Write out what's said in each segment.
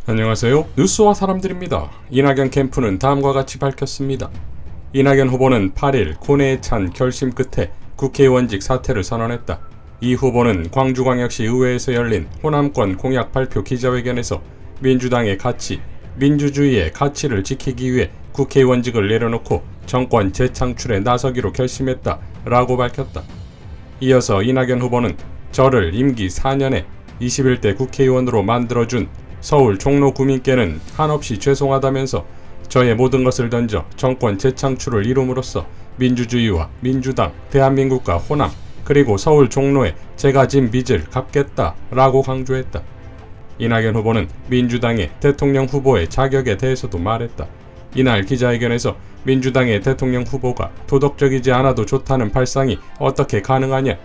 안녕하세요. 뉴스와 사람들입니다. 이낙연 캠프는 다음과 같이 밝혔습니다. 이낙연 후보는 8일 고뇌에 찬 결심 끝에 국회의원직 사퇴를 선언했다. 이 후보는 광주광역시 의회에서 열린 호남권 공약 발표 기자회견에서 민주당의 가치, 민주주의의 가치를 지키기 위해 국회의원직을 내려놓고 정권 재창출에 나서기로 결심했다 라고 밝혔다. 이어서 이낙연 후보는 저를 임기 4년에 21대 국회의원으로 만들어준 서울 종로 구민께는 한없이 죄송하다면서 저의 모든 것을 던져 정권 재창출을 이룸으로써 민주주의와 민주당, 대한민국과 호남, 그리고 서울 종로에 제가 진 빚을 갚겠다라고 강조했다. 이낙연 후보는 민주당의 대통령 후보의 자격에 대해서도 말했다. 이날 기자회견에서 민주당의 대통령 후보가 도덕적이지 않아도 좋다는 발상이 어떻게 가능하냐?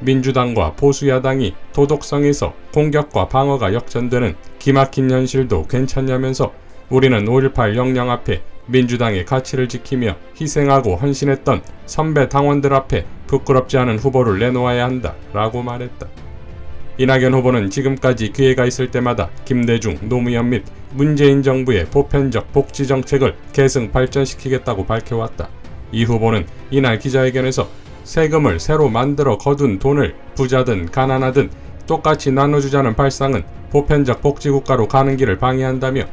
민주당과 보수야당이 도덕성에서 공격과 방어가 역전되는 기막힌 현실도 괜찮냐면서 우리는 5.18 영령 앞에 민주당의 가치를 지키며 희생하고 헌신했던 선배 당원들 앞에 부끄럽지 않은 후보를 내놓아야 한다 라고 말했다. 이낙연 후보는 지금까지 기회가 있을 때마다 김대중, 노무현 및 문재인 정부의 보편적 복지 정책을 계승 발전시키겠다고 밝혀왔다. 이 후보는 이날 기자회견에서 세금을 새로 만들어 거둔 돈을 부자든 가난하든 똑같이 나눠주자는 발상은 보편적 복지국가로 가는 길을 방해한다며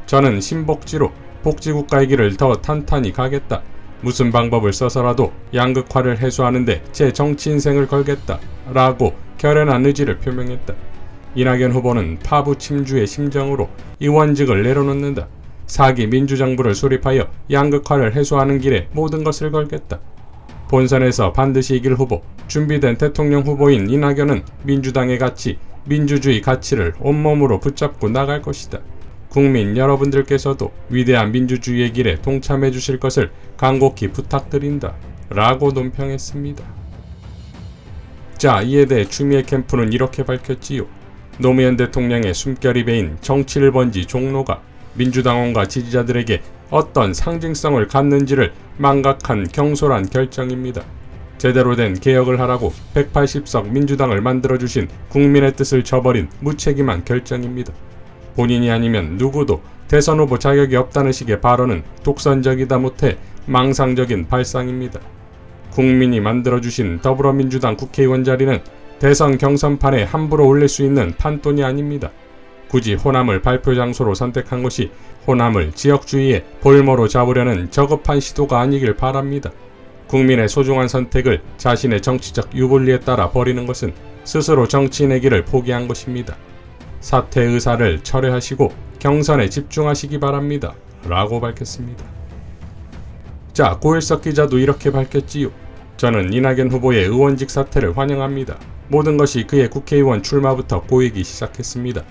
저는 신복지로 복지국가의 길을 더 탄탄히 가겠다. 무슨 방법을 써서라도 양극화를 해소하는데 제 정치 인생을 걸겠다. 라고 결연한 의지를 표명했다. 이낙연 후보는 파부 침주의 심정으로 의원직을 내려놓는다. 4기 민주정부를 수립하여 양극화를 해소하는 길에 모든 것을 걸겠다. 본선에서 반드시 이길 후보, 준비된 대통령 후보인 이낙연은 민주당의 가치, 민주주의 가치를 온몸으로 붙잡고 나갈 것이다. 국민 여러분들께서도 위대한 민주주의의 길에 동참해 주실 것을 간곡히 부탁드린다. 라고 논평했습니다. 자, 이에 대해 추미애 캠프는 이렇게 밝혔지요. 노무현 대통령의 숨결이 베인 정치 1번지 종로가 민주당원과 지지자들에게 어떤 상징성을 갖는지를 망각한 경솔한 결정입니다. 제대로 된 개혁을 하라고 180석 민주당을 만들어주신 국민의 뜻을 저버린 무책임한 결정입니다. 본인이 아니면 누구도 대선 후보 자격이 없다는 식의 발언은 독선적이다 못해 망상적인 발상입니다. 국민이 만들어주신 더불어민주당 국회의원 자리는 대선 경선판에 함부로 올릴 수 있는 판돈이 아닙니다. 굳이 호남을 발표 장소로 선택한 것이 호남을 지역주의의 볼모로 잡으려는 저급한 시도가 아니길 바랍니다. 국민의 소중한 선택을 자신의 정치적 유불리에 따라 버리는 것은 스스로 정치인의 길을 포기한 것입니다. 사퇴 의사를 철회하시고 경선에 집중하시기 바랍니다. 라고 밝혔습니다. 자, 고일석 기자도 이렇게 밝혔지요. 저는 이낙연 후보의 의원직 사퇴를 환영합니다. 모든 것이 그의 국회의원 출마부터 꼬이기 시작했습니다.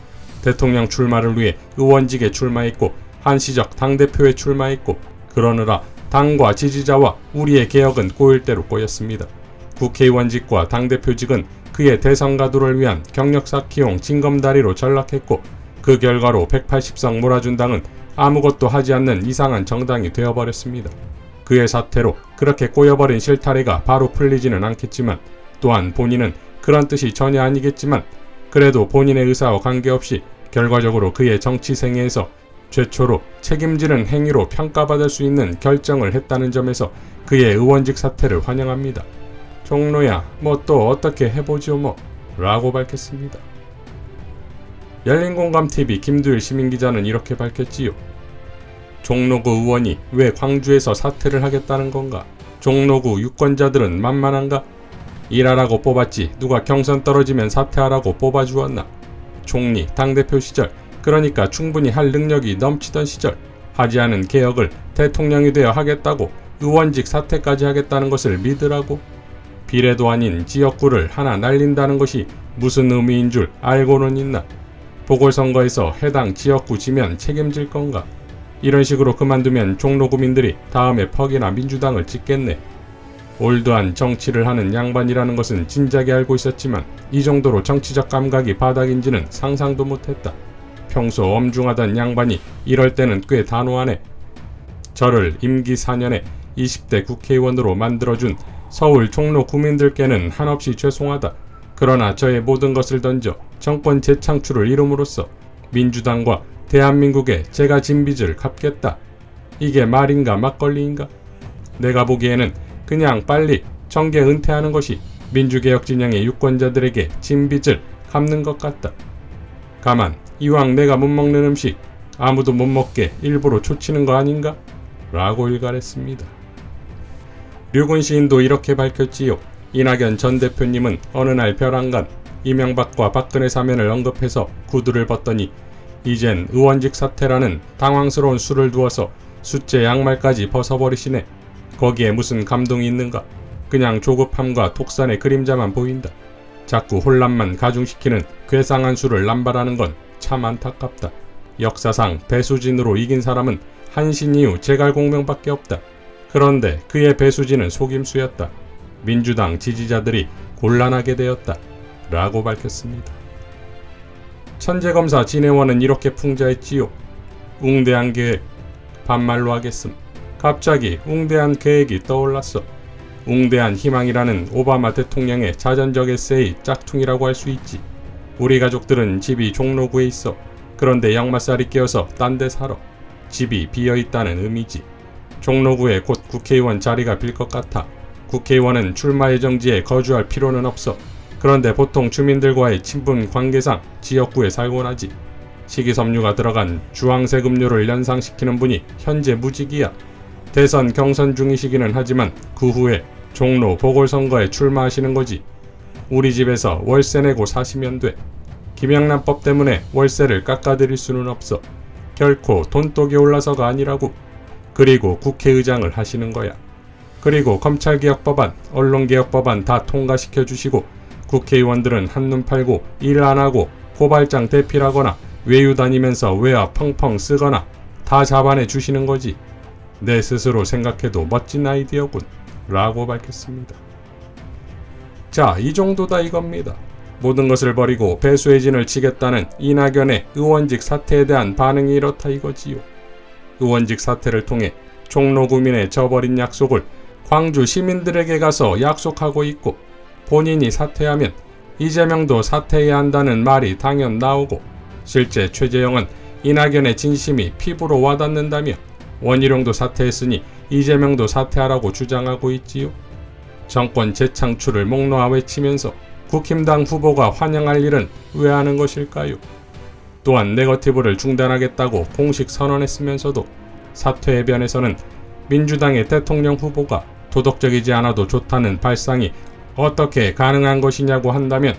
대통령 출마를 위해 의원직에 출마했고 한시적 당대표에 출마했고 그러느라 당과 지지자와 우리의 개혁은 꼬일 대로 꼬였습니다. 국회의원직과 당대표직은 그의 대선 가도를 위한 경력 쌓기용 징검다리로 전락했고 그 결과로 180석 몰아준 당은 아무것도 하지 않는 이상한 정당이 되어버렸습니다. 그의 사태로 그렇게 꼬여버린 실타래가 바로 풀리지는 않겠지만 또한 본인은 그런 뜻이 전혀 아니겠지만 그래도 본인의 의사와 관계없이 결과적으로 그의 정치 생애에서 최초로 책임지는 행위로 평가받을 수 있는 결정을 했다는 점에서 그의 의원직 사퇴를 환영합니다. 종로야 뭐 또 어떻게 해보지요 뭐 라고 밝혔습니다. 열린공감TV 김두일 시민기자는 이렇게 밝혔지요. 종로구 의원이 왜 광주에서 사퇴를 하겠다는 건가? 종로구 유권자들은 만만한가? 일하라고 뽑았지 누가 경선 떨어지면 사퇴하라고 뽑아주었나? 총리, 당대표 시절, 그러니까 충분히 할 능력이 넘치던 시절, 하지 않은 개혁을 대통령이 되어 하겠다고 의원직 사퇴까지 하겠다는 것을 믿으라고? 비례도 아닌 지역구를 하나 날린다는 것이 무슨 의미인 줄 알고는 있나? 보궐선거에서 해당 지역구 지면 책임질 건가? 이런 식으로 그만두면 종로구민들이 다음에 퍽이나 민주당을 찍겠네. 올드한 정치를 하는 양반이라는 것은 진작에 알고 있었지만 이 정도로 정치적 감각이 바닥인지는 상상도 못했다. 평소 엄중하던 양반이 이럴 때는 꽤 단호하네. 저를 임기 4년에 20대 국회의원으로 만들어준 서울 종로 구민들께는 한없이 죄송하다. 그러나 저의 모든 것을 던져 정권 재창출을 이룸으로써 민주당과 대한민국에 제가 진 빚을 갚겠다. 이게 말인가 막걸리인가? 내가 보기에는 그냥 빨리 정계 은퇴하는 것이 민주개혁 진영의 유권자들에게 진 빚을 갚는 것 같다. 가만 이왕 내가 못 먹는 음식 아무도 못 먹게 일부러 초치는 거 아닌가? 라고 일갈했습니다. 류군 시인도 이렇게 밝혔지요. 이낙연 전 대표님은 어느 날 벼랑간 이명박과 박근혜 사면을 언급해서 구두를 벗더니 이젠 의원직 사퇴라는 당황스러운 수를 두어서 숫제 양말까지 벗어버리시네. 거기에 무슨 감동이 있는가? 그냥 조급함과 독산의 그림자만 보인다. 자꾸 혼란만 가중시키는 괴상한 수를 남발하는 건 참 안타깝다. 역사상 배수진으로 이긴 사람은 한신 이후 제갈공명밖에 없다. 그런데 그의 배수진은 속임수였다. 민주당 지지자들이 곤란하게 되었다. 라고 밝혔습니다. 천재검사 진해원은 이렇게 풍자했지요. 웅대한 계획, 반말로 하겠음. 갑자기 웅대한 계획이 떠올랐어. 웅대한 희망이라는 오바마 대통령의 자전적 에세이 짝퉁이라고 할 수 있지. 우리 가족들은 집이 종로구에 있어. 그런데 역마살이 끼어서 딴 데 살아. 집이 비어있다는 의미지. 종로구에 곧 국회의원 자리가 빌 것 같아. 국회의원은 출마 예정지에 거주할 필요는 없어. 그런데 보통 주민들과의 친분 관계상 지역구에 살곤 하지. 식이섬유가 들어간 주황색 음료를 연상시키는 분이 현재 무직이야. 대선 경선 중이시기는 하지만 그 후에 종로 보궐선거에 출마하시는 거지. 우리 집에서 월세 내고 사시면 돼. 김영란법 때문에 월세를 깎아드릴 수는 없어. 결코 돈독이 올라서가 아니라고. 그리고 국회의장을 하시는 거야. 그리고 검찰개혁법안, 언론개혁법안 다 통과시켜 주시고 국회의원들은 한눈 팔고 일 안 하고 고발장 대필하거나 외유 다니면서 외화 펑펑 쓰거나 다 잡아내 주시는 거지. 내 스스로 생각해도 멋진 아이디어군. 라고 밝혔습니다. 자, 이 정도다 이겁니다. 모든 것을 버리고 배수의 진을 치겠다는 이낙연의 의원직 사퇴에 대한 반응이 이렇다 이거지요. 의원직 사퇴를 통해 종로구민의 저버린 약속을 광주 시민들에게 가서 약속하고 있고 본인이 사퇴하면 이재명도 사퇴해야 한다는 말이 당연 나오고 실제 최재형은 이낙연의 진심이 피부로 와닿는다며 원희룡도 사퇴했으니 이재명도 사퇴하라고 주장하고 있지요. 정권 재창출을 목놓아 외치면서 국힘당 후보가 환영할 일은 왜 하는 것일까요? 또한 네거티브를 중단하겠다고 공식 선언했으면서도 사퇴 해변에서는 민주당의 대통령 후보가 도덕적이지 않아도 좋다는 발상이 어떻게 가능한 것이냐고 한다면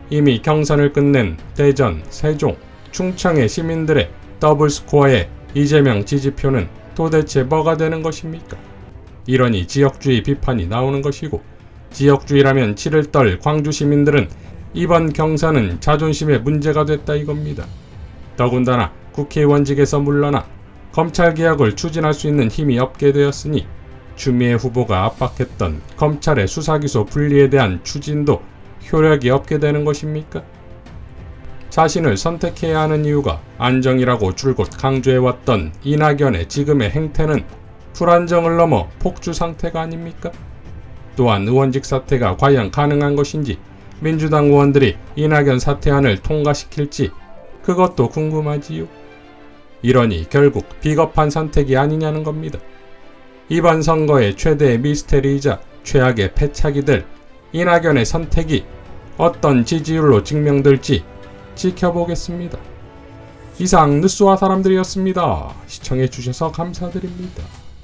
이미 경선을 끝낸 대전, 세종, 충청의 시민들의 더블 스코어에 이재명 지지표는 도대체 뭐가 되는 것입니까? 이러니 지역주의 비판이 나오는 것이고 지역주의라면 치를 떨 광주 시민들은 이번 경선은 자존심에 문제가 됐다 이겁니다. 더군다나 국회의원직에서 물러나 검찰개혁을 추진할 수 있는 힘이 없게 되었으니 추미애 후보가 압박했던 검찰의 수사기소 분리에 대한 추진도 효력이 없게 되는 것입니까? 자신을 선택해야 하는 이유가 안정이라고 줄곧 강조해왔던 이낙연의 지금의 행태는 불안정을 넘어 폭주 상태가 아닙니까? 또한 의원직 사퇴가 과연 가능한 것인지 민주당 의원들이 이낙연 사퇴안을 통과시킬지 그것도 궁금하지요. 이러니 결국 비겁한 선택이 아니냐는 겁니다. 이번 선거의 최대의 미스테리이자 최악의 패착이 될 이낙연의 선택이 어떤 지지율로 증명될지 지켜보겠습니다. 이상 느수와 사람들이었습니다. 시청해주셔서 감사드립니다.